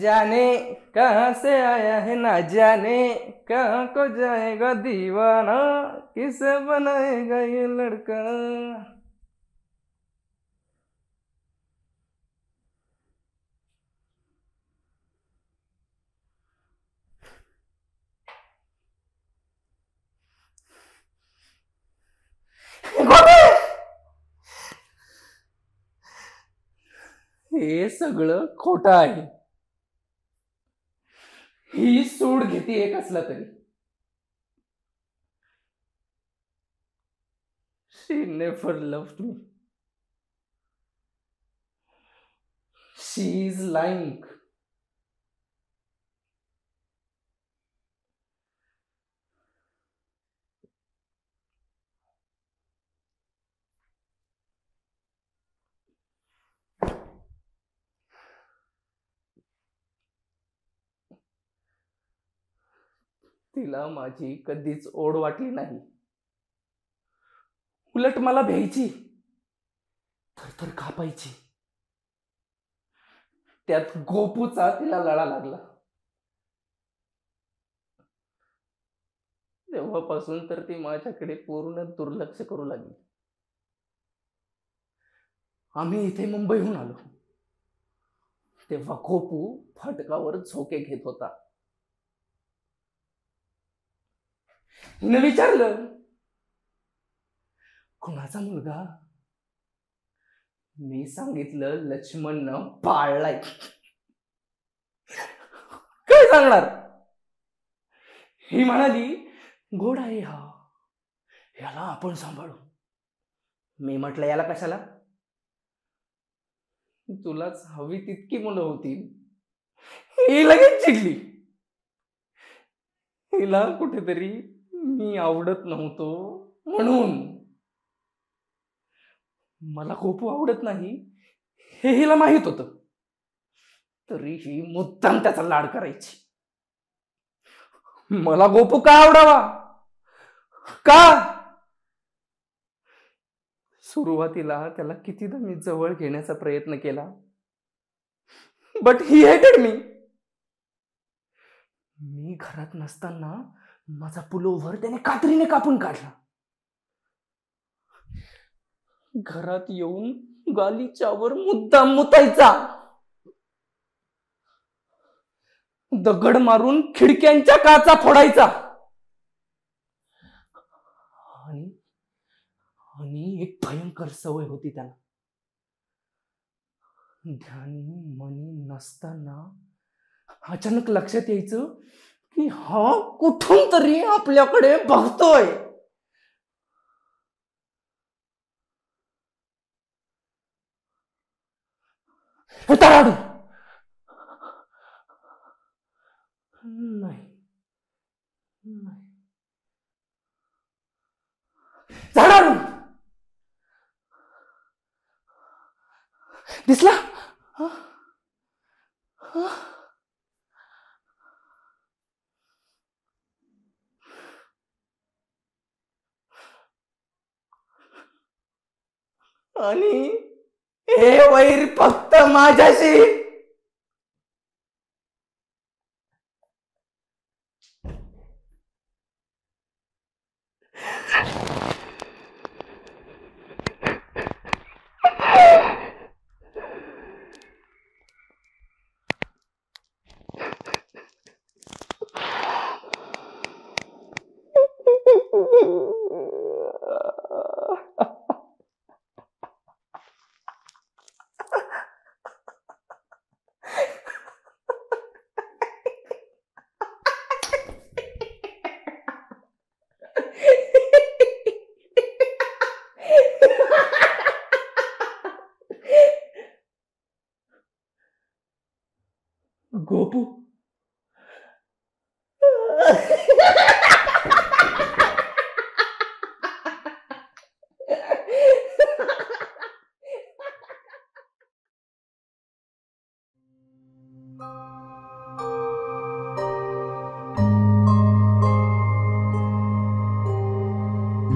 जाने कहाँ से आया है ना जाने कहाँ को जाएगा दीवाना किसे बनाएगा ये लड़का। हे सगळं खोटं आहे. ही सूड घेते कसला तरी. She never loved me. She is lying. तिला माझी कधीच ओढ वाटली नाही. उलट मला भ्यायची, थरथर कापायची. त्यात गोपूचा तिला लळा लागला. तेव्हापासून तर ती माझ्याकडे पूर्ण दुर्लक्ष करू लागली. आम्ही इथे मुंबईहून आलो तेव्हा गोपू फाटकावर झोके घेत होता. हिने विचारलं, कोणाचा मुलगा? मी सांगितलं लक्ष्मणनं पाळलाय. काय सांगणार? ही म्हणाली, गोड आहे हा, याला आपण सांभाळू. मी म्हटलं, याला कशाला? तुलाच हवी तितकी मुलं होती. ही लगेच चिडली. हिला कुठेतरी मी आवडत नव्हतो म्हणून. मला गोपू आवडत नाही हे हिला माहित होतं, तरीही मुद्दाम त्याचा लाड करायची. मला गोपू का आवडावा? का? सुरुवातीला त्याला कितीदा मी जवळ घेण्याचा प्रयत्न केला, बट ही हेटेड मी. मी घरात नसताना माझा पुलोव्हर त्याने कात्रीने कापून काढला. घरात येऊन गालीच्या वर मुद्दाम मुतायचा. दगड मारून खिडक्यांच्या काचा फोडायचा. आणि एक भयंकर सवय होती त्याला. ध्यानी मनी नसताना अचानक लक्षात यायचं की हा कुठून तरी आपल्याकडे बघतोय. तराडू नाही, झाडाडू दिसला. आणि हे वैर फक्त माझ्याशी.